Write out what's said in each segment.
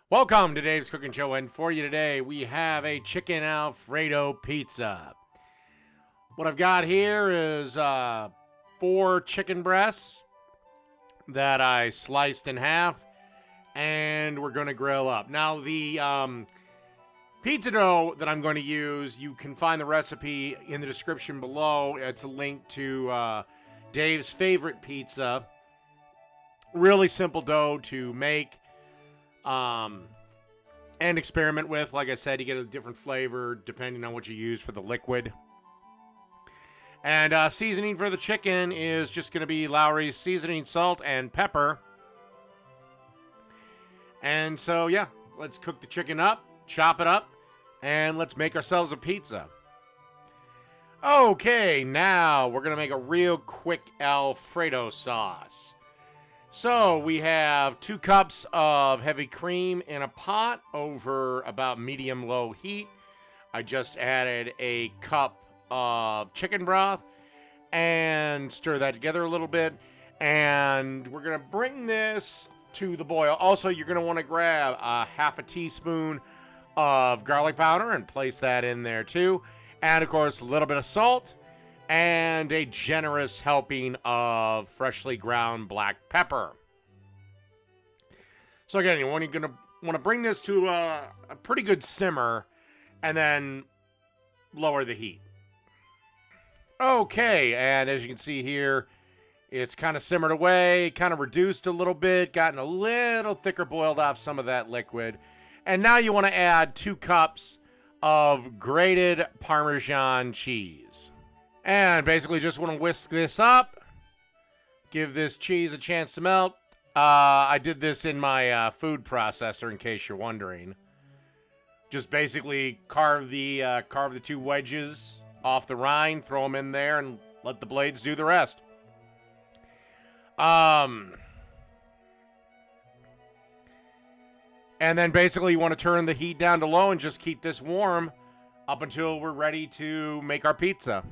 Welcome to Dave's Cooking Show, and for you today, we have a chicken Alfredo pizza. What I've got here is 4 chicken breasts that I sliced in half, and we're going to grill up. Now, the pizza dough that I'm going to use, you can find the recipe in the description below. It's a link to Dave's favorite pizza. Really simple dough to make. And experiment with. Like I said, you get a different flavor depending on what you use for the liquid. And seasoning for the chicken is just going to be Lowry's seasoning, salt, and pepper. And so, yeah, let's cook the chicken up, chop it up, and let's make ourselves a pizza. Okay, now we're going to make a real quick Alfredo sauce. So we have 2 cups of heavy cream in a pot over about medium-low heat. I just added a cup of chicken broth and stir that together a little bit. And we're going to bring this to the boil. Also, you're going to want to grab a half a teaspoon of garlic powder and place that in there too. And, of course, a little bit of salt. And a generous helping of freshly ground black pepper. So again, you're going to want to bring this to a pretty good simmer and then lower the heat. Okay, and as you can see here, it's kind of simmered away, kind of reduced a little bit, gotten a little thicker, boiled off some of that liquid. And now you want to add 2 cups of grated Parmesan cheese. And basically just want to whisk this up. Give this cheese a chance to melt. I did this in my food processor, in case you're wondering. Just basically carve the 2 wedges off the rind, throw them in there, and let the blades do the rest. And then basically you want to turn the heat down to low and just keep this warm up until we're ready to make our pizza.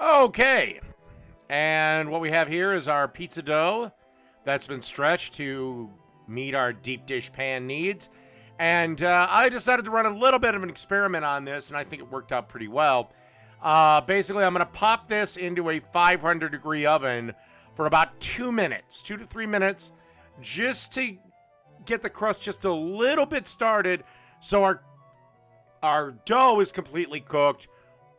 Okay, and what we have here is our pizza dough that's been stretched to meet our deep dish pan needs. And I decided to run a little bit of an experiment on this, and I think it worked out pretty well. Basically, I'm going to pop this into a 500-degree oven for about 2 minutes, 2 to 3 minutes, just to get the crust just a little bit started so our dough is completely cooked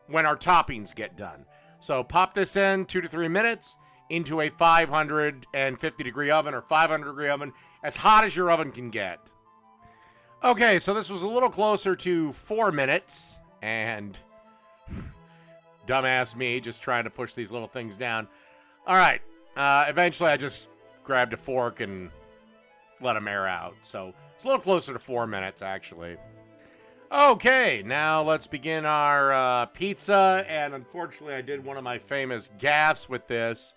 when our toppings get done. So pop this in 2 to 3 minutes into a 550-degree oven or 500-degree oven, as hot as your oven can get. Okay, so this was a little closer to 4 minutes, and dumbass me just trying to push these little things down. All right, eventually I just grabbed a fork and let them air out. So it's a little closer to 4 minutes, actually. Okay, now let's begin our pizza, and unfortunately I did one of my famous gaffes with this.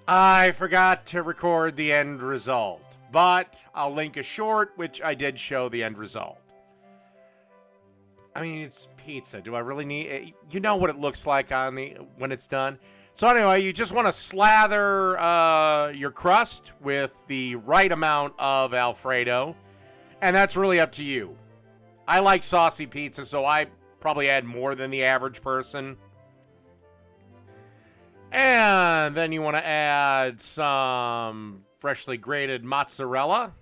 I forgot to record the end result, but I'll link a short, which I did show the end result. I mean, it's pizza. Do I really need... You know what it looks like on when it's done. So anyway, you just want to slather your crust with the right amount of Alfredo, and that's really up to you. I like saucy pizza, so I probably add more than the average person. And then you want to add some freshly grated mozzarella.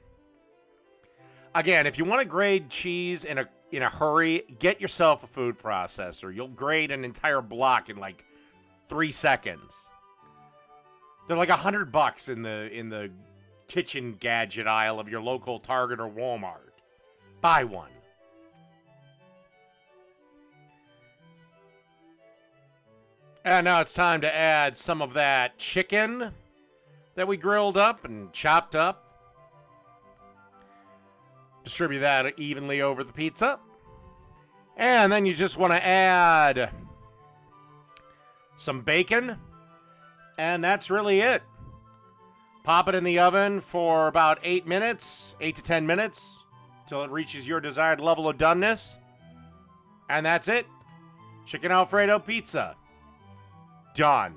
Again, if you want to grate cheese in a hurry, get yourself a food processor. You'll grate an entire block in like 3 seconds. They're like $100 in the kitchen gadget aisle of your local Target or Walmart. Buy one. And now it's time to add some of that chicken that we grilled up and chopped up. Distribute that evenly over the pizza. And then you just want to add some bacon. And that's really it. Pop it in the oven for about 8 minutes, 8 to 10 minutes, till it reaches your desired level of doneness. And that's it. Chicken Alfredo pizza. Done.